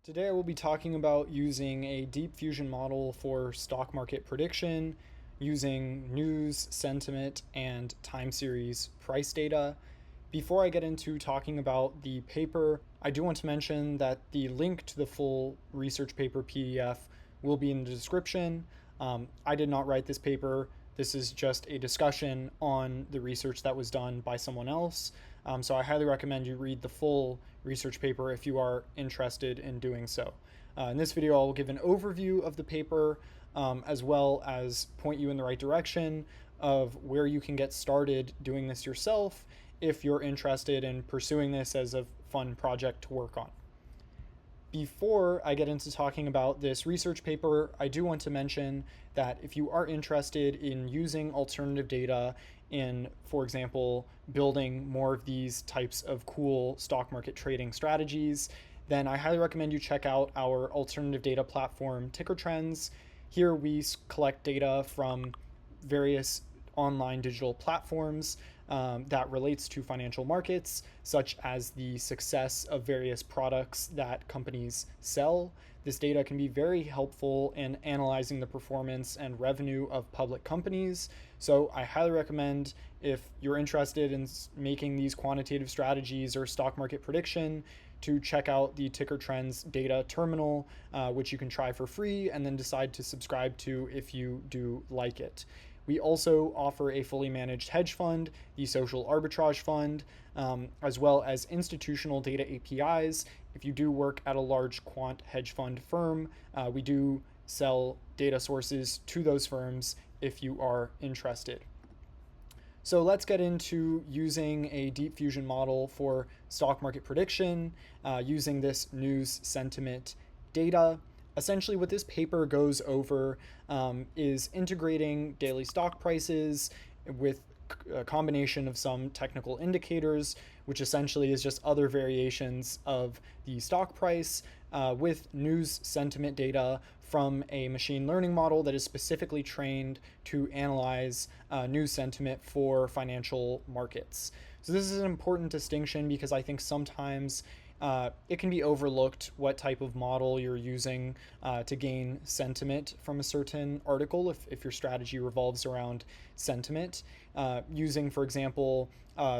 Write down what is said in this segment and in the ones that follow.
Today I will be talking about using a deep fusion model for stock market prediction using news, sentiment, and time series price data. Before I get into talking about the paper, I do want to mention that the link to the full research paper PDF will be in the description. I did not write this paper. This is just a discussion on the research that was done by someone else. So I highly recommend you read the full research paper if you are interested in doing so. In this video, I'll give an overview of the paper as well as point you in the right direction of where you can get started doing this yourself if you're interested in pursuing this as a fun project to work on. Before I get into talking about this research paper, I do want to mention that if you are interested in using alternative data in, for example, building more of these types of cool stock market trading strategies, then I highly recommend you check out our alternative data platform, Ticker Trends. Here we collect data from various online digital platforms that relates to financial markets, such as the success of various products that companies sell. This data can be very helpful in analyzing the performance and revenue of public companies. So I highly recommend, if you're interested in making these quantitative strategies or stock market prediction, to check out the Ticker Trends data terminal, which you can try for free and then decide to subscribe to if you do like it. We also offer a fully managed hedge fund, the Social Arbitrage Fund, as well as institutional data APIs. If you do work at a large quant hedge fund firm, we do sell data sources to those firms if you are interested. So let's get into using a deep fusion model for stock market prediction using this news sentiment data. Essentially, what this paper goes over is integrating daily stock prices with a combination of some technical indicators, which essentially is just other variations of the stock price with news sentiment data from a machine learning model that is specifically trained to analyze news sentiment for financial markets. So this is an important distinction because I think sometimes it can be overlooked what type of model you're using to gain sentiment from a certain article if your strategy revolves around sentiment. Using, for example,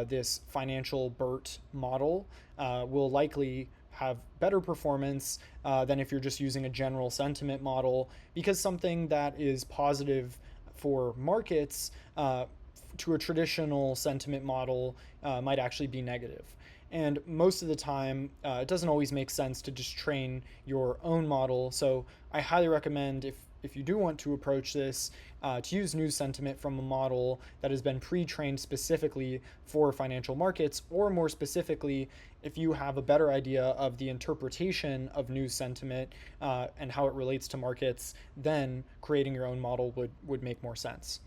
this financial BERT model will likely have better performance than if you're just using a general sentiment model, because something that is positive for markets to a traditional sentiment model might actually be negative. And most of the time, it doesn't always make sense to just train your own model. So I highly recommend, if you do want to approach this, to use news sentiment from a model that has been pre-trained specifically for financial markets, or more specifically, if you have a better idea of the interpretation of news sentiment and how it relates to markets, then creating your own model would make more sense.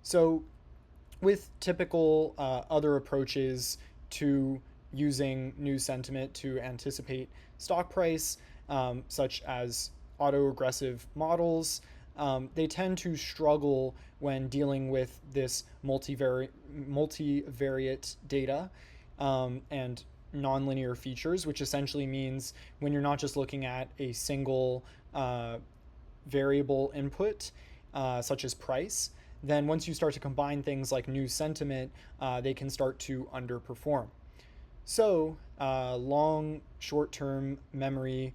So with typical other approaches to using news sentiment to anticipate stock price, such as autoregressive models, they tend to struggle when dealing with this multivariate data and nonlinear features, which essentially means when you're not just looking at a single variable input, such as price, then once you start to combine things like news sentiment, they can start to underperform. So long short-term memory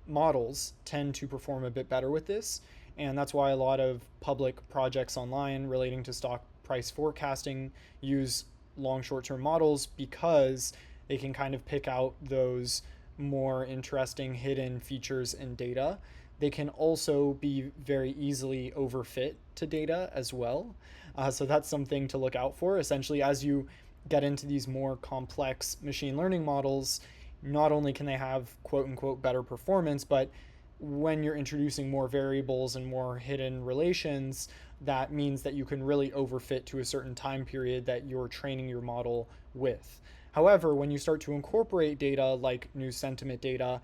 models tend to perform a bit better with this, and that's why a lot of public projects online relating to stock price forecasting use long short-term models, because they can kind of pick out those more interesting hidden features in data. They can also be very easily overfit to data as well. So that's something to look out for. Essentially, as you get into these more complex machine learning models, not only can they have quote unquote better performance, but when you're introducing more variables and more hidden relations, that means that you can really overfit to a certain time period that you're training your model with. However, when you start to incorporate data like news sentiment data,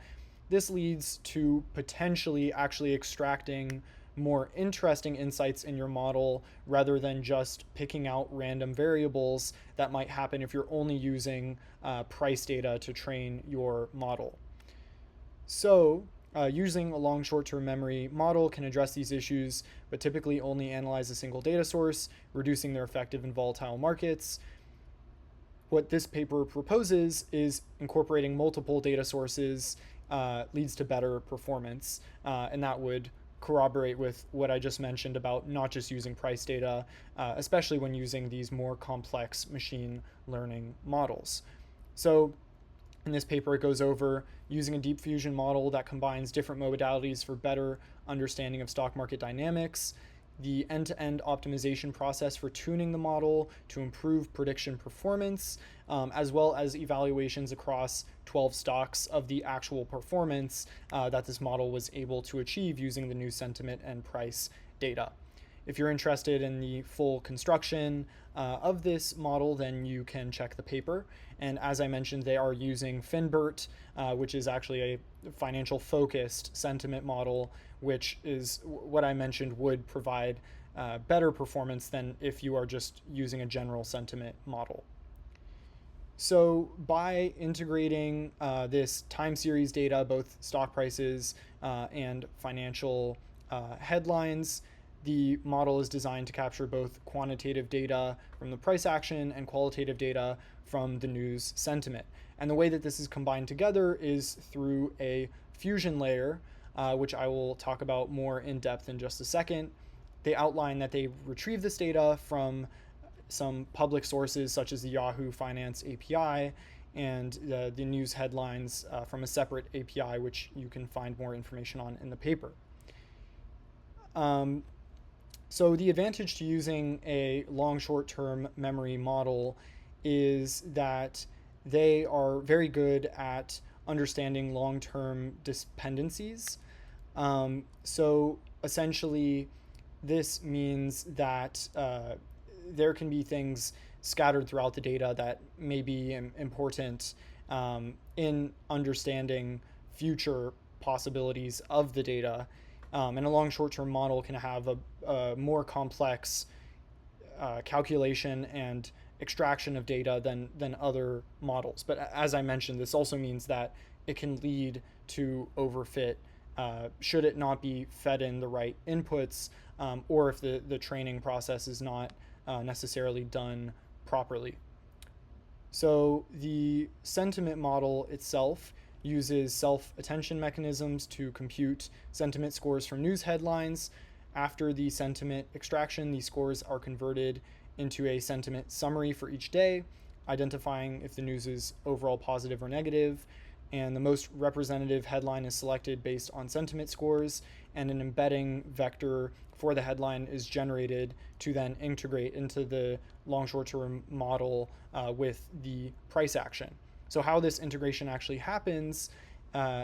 this leads to potentially actually extracting more interesting insights in your model rather than just picking out random variables that might happen if you're only using price data to train your model. So, using a long short-term memory model can address these issues, but typically only analyze a single data source, reducing their effective in volatile markets. What this paper proposes is incorporating multiple data sources leads to better performance, and that would corroborate with what I just mentioned about not just using price data, especially when using these more complex machine learning models. So in this paper, it goes over using a deep fusion model that combines different modalities for better understanding of stock market dynamics, the end-to-end optimization process for tuning the model to improve prediction performance, as well as evaluations across 12 stocks of the actual performance that this model was able to achieve using the news sentiment and price data. If you're interested in the full construction of this model, then you can check the paper. And as I mentioned, they are using Finbert, which is actually a financial focused sentiment model, which is what I mentioned would provide better performance than if you are just using a general sentiment model. So by integrating this time series data, both stock prices and financial headlines, the model is designed to capture both quantitative data from the price action and qualitative data from the news sentiment. And the way that this is combined together is through a fusion layer, which I will talk about more in depth in just a second. They outline that they retrieve this data from some public sources such as the Yahoo Finance API and the news headlines from a separate API, which you can find more information on in the paper. So the advantage to using a long short-term memory model is that they are very good at understanding long-term dependencies. So essentially, this means that there can be things scattered throughout the data that may be important in understanding future possibilities of the data. And a long short-term model can have a more complex calculation and extraction of data than other models. But as I mentioned, this also means that it can lead to overfit should it not be fed in the right inputs, or if the training process is not necessarily done properly. So the sentiment model itself uses self-attention mechanisms to compute sentiment scores from news headlines. After the sentiment extraction, these scores are converted into a sentiment summary for each day, identifying if the news is overall positive or negative. And the most representative headline is selected based on sentiment scores, and an embedding vector for the headline is generated to then integrate into the long short-term model with the price action. So how this integration actually happens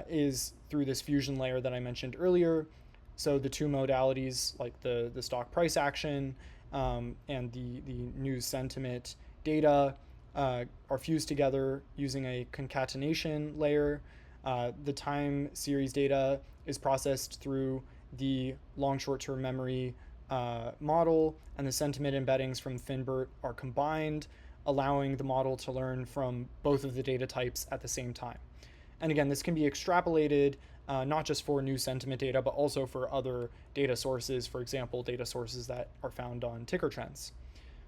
is through this fusion layer that I mentioned earlier. So the two modalities, like the stock price action and the news sentiment data, are fused together using a concatenation layer. The time series data is processed through the long short-term memory model, and the sentiment embeddings from Finbert are combined, allowing the model to learn from both of the data types at the same time. And again, this can be extrapolated not just for news sentiment data, but also for other data sources, for example, data sources that are found on ticker trends.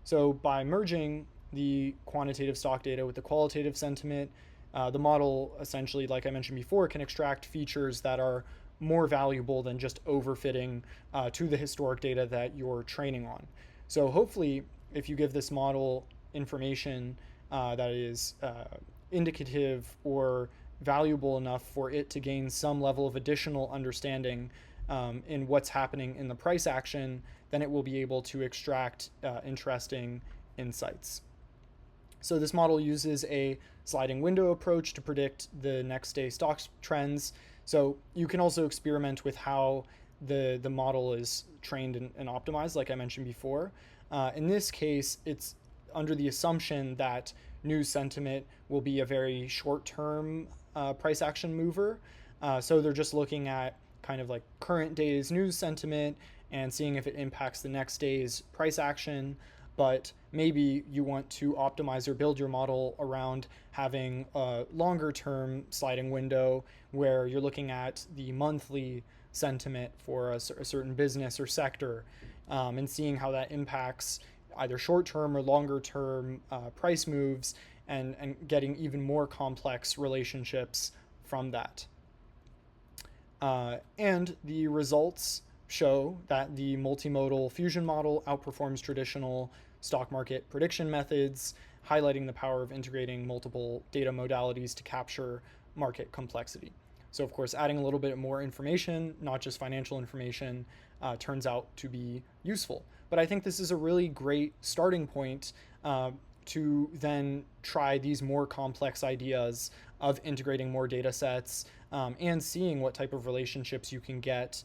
So by merging the quantitative stock data with the qualitative sentiment, the model essentially, like I mentioned before, can extract features that are more valuable than just overfitting to the historic data that you're training on. So hopefully, if you give this model information that is indicative or valuable enough for it to gain some level of additional understanding in what's happening in the price action, then it will be able to extract interesting insights. So this model uses a sliding window approach to predict the next day stock trends. So you can also experiment with how the model is trained and optimized, like I mentioned before. In this case, it's under the assumption that news sentiment will be a very short-term price action mover. So they're just looking at kind of like current day's news sentiment and seeing if it impacts the next day's price action. but maybe you want to optimize or build your model around having a longer term sliding window where you're looking at the monthly sentiment for a certain business or sector, and seeing how that impacts either short term or longer term price moves, and getting even more complex relationships from that. And the results show that the multimodal fusion model outperforms traditional stock market prediction methods, highlighting the power of integrating multiple data modalities to capture market complexity. So, of course, adding a little bit more information, not just financial information, turns out to be useful. But I think this is a really great starting point to then try these more complex ideas of integrating more data sets, and seeing what type of relationships you can get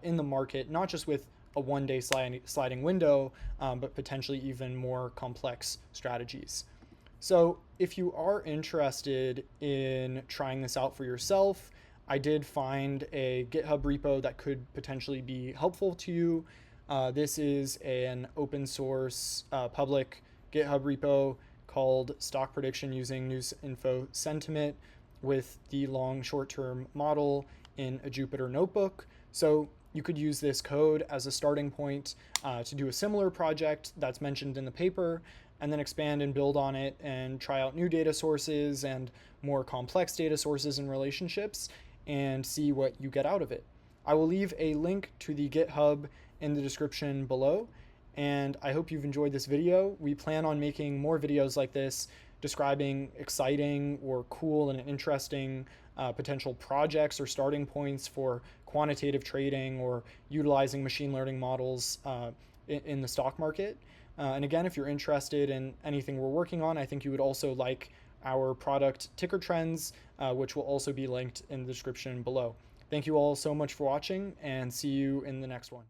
in the market, not just with a one-day sliding window, but potentially even more complex strategies. So if you are interested in trying this out for yourself, I did find a GitHub repo that could potentially be helpful to you. This is an open source public GitHub repo called Stock Prediction Using News Info Sentiment, with the long short-term model in a Jupyter notebook. So you could use this code as a starting point to do a similar project that's mentioned in the paper, and then expand and build on it and try out new data sources and more complex data sources and relationships, and see what you get out of it. I will leave a link to the GitHub in the description below, and I hope you've enjoyed this video. We plan on making more videos like this, describing exciting or cool and interesting potential projects or starting points for quantitative trading or utilizing machine learning models in the stock market. And again, if you're interested in anything we're working on, I think you would also like our product Ticker Trends, which will also be linked in the description below. Thank you all so much for watching, and see you in the next one.